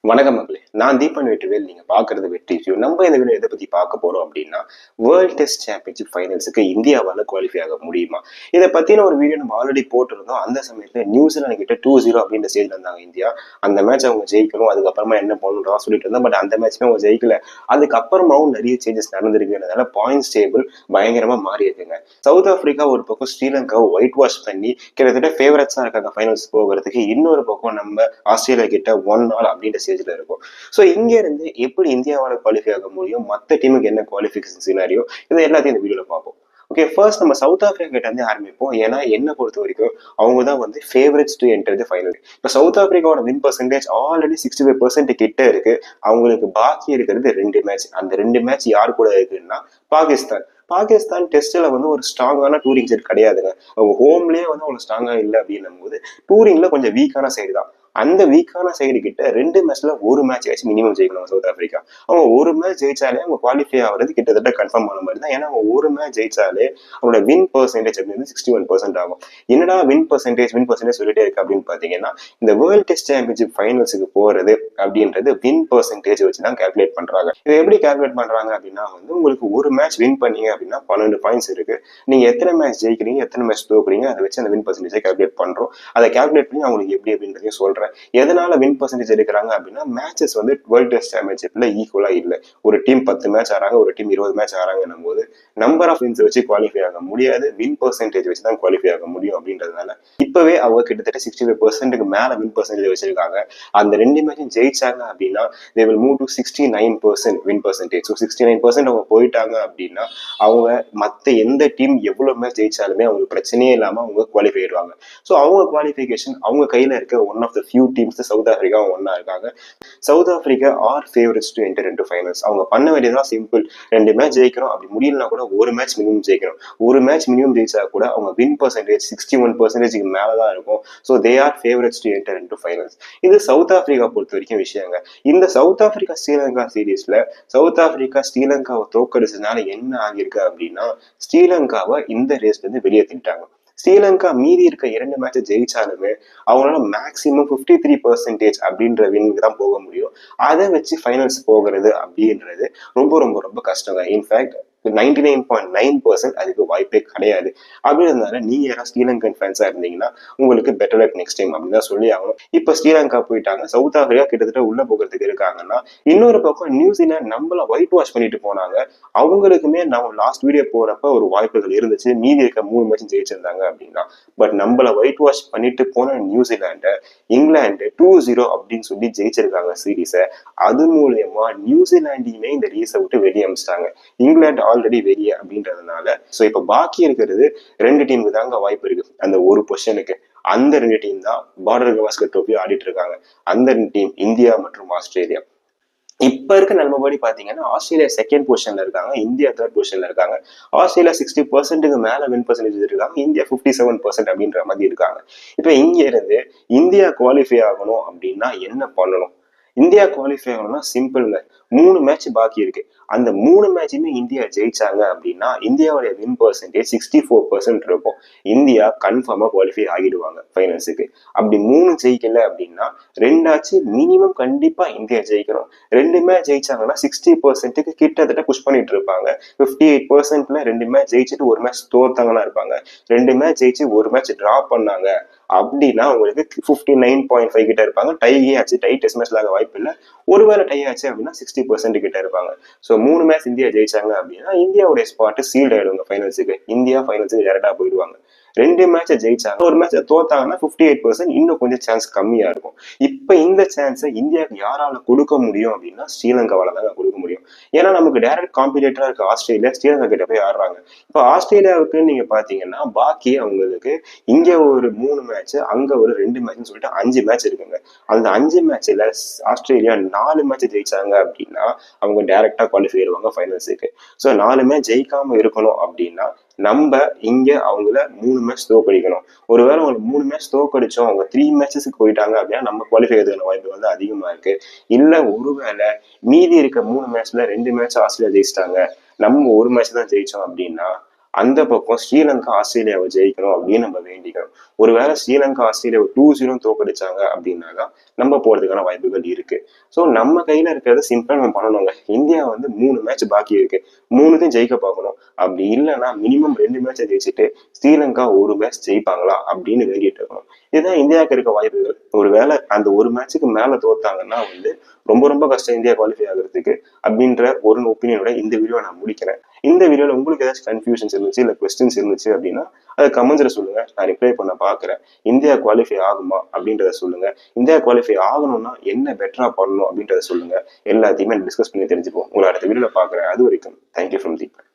வணக்கம் மக்களே, நான் தீபன் வெற்றிவேல். நீங்க பாக்குறது வெற்றி வியூ. நம்ம இந்த வீடியோ எதை பத்தி பார்க்க போறோம் அப்படின்னா, வேர்ல்ட் டெஸ்ட் சாம்பியன்ஷிப் ஃபைனல்ஸுக்கு இந்தியாவால குவாலிஃபை ஆக முடியுமா? இதை பத்தின ஒரு வீடியோ நம்ம ஆல்ரெடி போட்டிருந்தோம். அந்த சமயத்துல நியூசிலாந்து கிட்ட 2-0 அப்படின்ற ஸ்டேஜ்ல இருந்தாங்க இந்தியா. அந்த மேட்ச் அவங்க ஜெயிக்கணும், அதுக்கப்புறமா என்ன பண்ணணும் சொல்லிட்டு இருந்தோம். பட் அந்த மேட்ச்மே அவங்க ஜெயிக்கல. அதுக்கப்புறமாவும் நிறைய சேஞ்சஸ் நடந்திருக்குன்றதால பாயிண்ட்ஸ் டேபிள் பயங்கரமா மாறி இருக்குங்க. சவுத் ஆப்பிரிக்கா ஒரு பக்கம் ஸ்ரீலங்காவை ஒயிட் வாஷ் பண்ணி கிட்டத்தட்ட ஃபேவரட்ஸா இருக்காங்க ஃபைனல்ஸ் போகிறதுக்கு. இன்னொரு பக்கம் நம்ம ஆஸ்திரேலியா கிட்ட 1-0 அப்படின்ற ஸ்டேஜ்ல இருக்கும். ஸோ இங்க இருந்து எப்படி இந்தியாவால குவாலிஃபை ஆக முடியும், மற்ற டீமுக்கு என்ன குவாலிஃபிகேஷன் சினாரியோ, இது எல்லாத்தையும் இந்த வீடியோல பார்ப்போம். ஓகே, ஃபர்ஸ்ட் நம்ம சவுத் ஆப்பிரிக்கா கிட்ட இருந்து ஆரம்பிப்போம். ஏன்னா என்ன பொறுத்த வரைக்கும் அவங்க தான் வந்து favourites to enter the final. இப்போ சவுத் ஆப்பிரிக்காவோட வின் பர்சன்டேஜ் ஆல்ரெடி 65% கிட்ட இருக்கு. அவங்களுக்கு பாக்கி இருக்கிறது 2 மேட்ச். அந்த 2 மேட்ச் யார் கூட இருக்குன்னா பாகிஸ்தான். பாகிஸ்தான் டெஸ்ட்ல வந்து ஒரு ஸ்ட்ராங்கான டூரிங் சைடு கிடையாதுங்க. அவங்க ஹோம்லயே வந்து அவ்வளவு ஸ்ட்ராங்கா இல்லை அப்படின்னும் போது டூரிங்ல கொஞ்சம் வீக்கான சைடு தான். அந்த வீக்கான சைடு கிட்ட 2 மேட்ச்ல ஒரு மேட்ச் ஆச்சு மினிமம் ஜெயிக்கணும் சவுத் ஆப்பிரிக்கா. அவங்க ஒரு மேட்ச் ஜெயிச்சாலே அவங்க குவாலிஃபை ஆகிறது கிட்டத்தட்ட கன்ஃபார்ம் ஆன மாதிரி தான். ஏன்னா அவங்க ஒரு மேட்ச் ஜெயிச்சாலே அவங்களோட வின் பர்சன்டேஜ் அப்படின்னு 61% ஆகும். என்னடா வின் பர்சன்டேஜ் சொல்லிட்டே இருக்கு அப்படின்னு பாத்தீங்கன்னா, இந்த வேர்ல்ட் டெஸ்ட் சாம்பியன்ஷிப் ஃபைனல்ஸுக்கு போறது அப்படின்றது வின் பர்சன்டேஜ் வச்சு தான் கால்குலேட் பண்றாங்க. இதை எப்படி கால்குலேட் பண்றாங்க அப்படின்னா வந்து உங்களுக்கு ஒரு மேட்ச் வின் பண்ணீங்க அப்படின்னா 12 பாயிண்ட்ஸ் இருக்கு. நீங்க எத்தனை மேட்ச் ஜெயிக்கிறீங்க, எத்தனை மேட்ச் தோக்குறீங்க, அதை வச்சு அந்த வின் பர்சன்டேஜ் கால்குலேட் பண்றோம். அதை கால்குலேட் பண்ணி அவங்களுக்கு எப்படி அப்படின்றதையும் சொல்றேன். எதனால வின் பர்சன்டேஜ் எடுக்கிறாங்க அப்படின்னா, மேட்சஸ் வந்து வேர்ல்ட் டெஸ்ட் சாம்பியன்ஷிப்ல ஈக்குவலா இல்ல. ஒரு டீம் 10 மேட்ச் ஆறாங்க, ஒரு டீம் 20 மேட்ச் ஆறாங்கன்னும் போது நம்பர் ஆஃப் வின்ஸ் வச்சு குவாலிஃபை ஆக முடியாது, வின் பர்சன்டேஜ் வச்சு தான் குவாலிஃபை ஆக முடியும் அப்படின்றதுனால இப்பவே அவங்க கிட்டத்தட்ட 65% மேல வின் பர்சன்டேஜ் வச்சிருக்காங்க. அந்த 2 மேட்சும் ஜெயிச்சாங்க அப்படின்னா they will move to 69% win percentage. So 69% அவங்க போயிட்டாங்க அப்படின்னா அவங்க மத்த எந்த டீம் எவ்வளவு மேட்ச் ஜெயிச்சாலுமே அவங்களுக்கு பிரச்சனையே இல்லாம அவங்க குவாலிஃபை ஆயிடுவாங்க. ஸோ அவங்க குவாலிஃபிகேஷன் அவங்க கையில இருக்க one of the few teams South Africa ஒன்னா இருக்காங்க. South Africa are favourites to enter into finals. அவங்க பண்ண வேண்டியதான் சிம்பிள். 2 மேட்ச் ஜெயிக்கிறோம், அப்படி முடியலனா கூட ஒரு மேட்ச் மினிமம் ஜெயிக்கணும். ஒரு மேட்ச் மினிமம் ஜெயிச்சா கூட அவங்க வின் பர்சன்டேஜ் 61% மேலதான் இருக்கும். So they are favourites to enter into finals. இது சவுத் ஆப்பிரிக்கா பொறுத்த வரைக்கும் விஷயங்க. இந்த சவுத் ஆப்பிரிக்கா ஸ்ரீலங்கா சீரீஸ்ல சவுத் ஆப்பிரிக்கா ஸ்ரீலங்காவை தோக்கடிச்சதுனால என்ன ஆகியிருக்கு அப்படின்னா, ஸ்ரீலங்காவை இந்த ரேஸ்ல இருந்து வெளியே தள்ளிட்டாங்க. ஸ்ரீலங்கா மீதி இருக்க 2 மேட்ச் ஜெயிச்சாலுமே அவங்களால மேக்சிமம் 53% அப்படின்ற வின்னுக்கு தான் போக முடியும். அதை வச்சு ஃபைனல்ஸ் போகிறது அப்படின்றது ரொம்ப ரொம்ப ரொம்ப கஷ்டங்க. இன்ஃபேக்ட் 99.9% அதுக்கு வாய்ப்பே கிடையாது. அப்படி இருந்தால நீங்க யாராவது ஸ்ரீலங்கன் ஃபேன்ஸா இருந்தீங்கன்னா உங்களுக்கு பெட்டர் லக் நெக்ஸ்ட் டைம் அப்படின்னு தான் சொல்லி ஆகணும். இப்ப ஸ்ரீலங்கா போயிட்டாங்க, சவுத் ஆப்பிரிக்கா கிட்டத்தட்ட உள்ள போகிறதுக்கு இருக்காங்கன்னா, இன்னொரு பக்கம் நியூசிலாந்து நம்மள ஒயிட் வாஷ் பண்ணிட்டு போனாங்க. அவங்களுக்குமே நம்ம லாஸ்ட் வீடியோ போறப்ப ஒரு வாய்ப்புகள் இருந்துச்சு, மீதி இருக்க 3 மேட்ச் ஜெயிச்சிருந்தாங்க அப்படின்னா. பட் நம்மள ஒயிட் வாஷ் பண்ணிட்டு போன நியூசிலாண்ட இங்கிலாந்து 2-0 அப்படின்னு சொல்லி ஜெயிச்சிருக்காங்க சீரீஸ. அது மூலயமா நியூசிலாண்டையுமே இந்த ரீஸை விட்டு வெளியே அமிச்சிட்டாங்க. இங்கிலாந்து ஆல்ரெடி வெளியே அப்படின்றதுனால சோ இப்ப பாக்கி இருக்கிறது 2 டீமுக்கு தாங்க வாய்ப்பு இருக்கு அந்த ஒரு பொசிஷனுக்கு. அந்த 2 டீம் தான் பார்டர் கவாஸ்கர் ட்ரோஃபி ஆடிட்டு இருக்காங்க. அந்த 2 டீம் இந்தியா மற்றும் ஆஸ்திரேலியா. இப்ப இருக்க நிலைமைப்படி பாத்தீங்கன்னா ஆஸ்திரேலியா செகண்ட் பொசிஷன்ல இருக்காங்க, இந்தியா தேர்ட் பொசிஷன்ல இருக்காங்க. ஆஸ்திரேலியா 60% மேல வின் பர்சன்டேஜ் இருக்காங்க, இந்தியா 57% அப்படின்ற மாதிரி இருக்காங்க. இப்ப இங்க இருந்து இந்தியா குவாலிஃபை ஆகணும் அப்படின்னா என்ன பண்ணணும்? இந்தியா குவாலிஃபை ஆகணும்னா சிம்பிள்ங்க. 3 மேட்ச் பாக்கி இருக்கு. அந்த 3 மேட்சுமே இந்தியா ஜெயிச்சாங்க அப்படின்னா இந்தியாவுடைய வின் பர்சன்டேஜ் 64% இருக்கும். இந்தியா கன்ஃபார்மா குவாலிஃபை ஆகிடுவாங்க ஃபைனல்ஸுக்கு. அப்படி 3 ஜெயிக்கல அப்படின்னா 2 மினிமம் கண்டிப்பா இந்தியா ஜெயிக்கணும். 2 மேட்ச் ஜெயிச்சாங்கன்னா 60%க்கு கிட்டத்தட்ட புஷ் பண்ணிட்டு இருப்பாங்க. 58%ல 2 மேட்ச் ஜெயிச்சுட்டு ஒரு மேட்ச் தோத்தாங்கன்னா இருப்பாங்க. 2 மேட்ச் ஜெயிச்சு ஒரு மேட்ச் டிரா பண்ணாங்க அப்படின்னா உங்களுக்கு 59.5 கிட்ட இருப்பாங்க. டை ஆச்சு, டை டெஸ்ட் மேட்ச்ல ஆக வாய்ப்பு இல்லை. ஒருவேளை டை ஆச்சு அப்படின்னா 60% கிட்ட இருப்பாங்க. ஸோ 3 மேட்ச் இந்தியா ஜெயிச்சாங்க அப்படின்னா இந்தியாவுடைய ஸ்பாட் சீல்ட் ஆயிடுவாங்க ஃபைனல்ஸுக்கு. இந்தியா ஃபைனல்ஸுக்கு டேரக்டா போயிடுவாங்க. 2 மேட்சை ஜெயிச்சாங்க, ஒரு மேட்சை தோத்தாங்கன்னா 58%, இன்னும் கொஞ்சம் சான்ஸ் கம்மியா இருக்கும். இப்ப இந்த சான்ஸை இந்தியாவுக்கு யாரால கொடுக்க முடியும் அப்படின்னா ஸ்ரீலங்காவால தாங்க கொடுக்க முடியும். ஏன்னா நமக்கு டைரக்ட் காம்படிட்டரா இருக்க ஆஸ்திரேலியா ஸ்ரீலங்கா கிட்ட போய் ஆடுறாங்க. இப்ப ஆஸ்திரேலியாவுக்கு நீங்க பாத்தீங்கன்னா பாக்கி அவங்களுக்கு இங்க ஒரு 3 மேட்ச், அங்க ஒரு 2 மேட்ச்னு சொல்லிட்டு 5 மேட்ச் இருக்குங்க. அந்த 5 மேட்ச்ல ஆஸ்திரேலியா 4 மேட்ச் ஜெயிச்சாங்க அப்படின்னா அவங்க டைரக்டா குவாலிஃபை ஆயிடுவாங்க ஃபைனல்ஸுக்கு. ஸோ 4 மேட்ச் ஜெயிக்காம இருக்கணும் அப்படின்னா நம்ம இங்க அவங்கள 3 மேட்ச் தோக்கடிக்கணும். ஒருவேளை அவங்க 3 மேட்ச் தோக்கடிச்சோம், அவங்க 3 மேட்சஸ்க்கு போயிட்டாங்க அப்படின்னா நம்ம குவாலிஃபை ஆகிறதுக்கான வாய்ப்பு வந்து அதிகமா இருக்கு. இல்ல ஒருவேளை மீதி இருக்க 3 மேட்ச்ல 2 மேட்ச் ஆஸ்திரேலியா ஜெயிச்சிட்டாங்க, நம்ம ஒரு மேட்ச் தான் ஜெயிச்சோம் அப்படின்னா அந்த பக்கம் ஸ்ரீலங்கா ஆஸ்திரேலியாவை ஜெயிக்கணும் அப்படின்னு நம்ம வேண்டிக்கணும். ஒருவேளை ஸ்ரீலங்கா ஆஸ்திரேலியாவை 2-0 தோக்கடிச்சாங்க அப்படின்னாதான் நம்ம போறதுக்கான வாய்ப்புகள் இருக்கு. ஸோ நம்ம கையில இருக்கிறத சிம்பிளா நம்ம பண்ணணுங்க. இந்தியா வந்து 3 மேட்ச் பாக்கி இருக்கு, 3த்தையும் ஜெயிக்க பார்க்கணும். அப்படி இல்லைன்னா மினிமம் 2 மேட்சை ஜெயிச்சுட்டு ஸ்ரீலங்கா ஒரு மேட்ச் ஜெயிப்பாங்களா அப்படின்னு வேண்டிட்டு இருக்கணும். இதுதான் இந்தியாவுக்கு இருக்க வாய்ப்புகள். ஒருவேளை அந்த ஒரு மேட்சுக்கு மேல தோத்தாங்கன்னா வந்து ரொம்ப ரொம்ப கஷ்டம் இந்தியா குவாலிஃபை ஆகிறதுக்கு அப்படின்ற ஒரு ஒப்பீனியனோட இந்த வீடியோ நான் முடிக்கிறேன். இந்த வீடியோல உங்களுக்கு ஏதாச்சும் கன்ஃபியூஷன்ஸ் இருந்துச்சு இல்ல கொஸ்டின்ஸ் இருந்துச்சு அப்படின்னா அதை கமெண்ட்ஸ்ல சொல்லுங்க, நான் ரிப்ளை பண்ண பாக்குறேன். இந்தியா குவாலிஃபை ஆகுமா அப்படின்றத சொல்லுங்க. இந்தியா குவாலிஃபை ஆகணும்னா என்ன பெட்டரா பண்ணணும் அப்படின்றத சொல்லுங்க. எல்லாத்தையுமே டிஸ்கஸ் பண்ணி தெரிஞ்சுப்போம். உங்களை அடுத்த வீடியோல பாக்குறேன். அது வரைக்கும் தேங்க்யூ ஃப்ரம் தீபக்.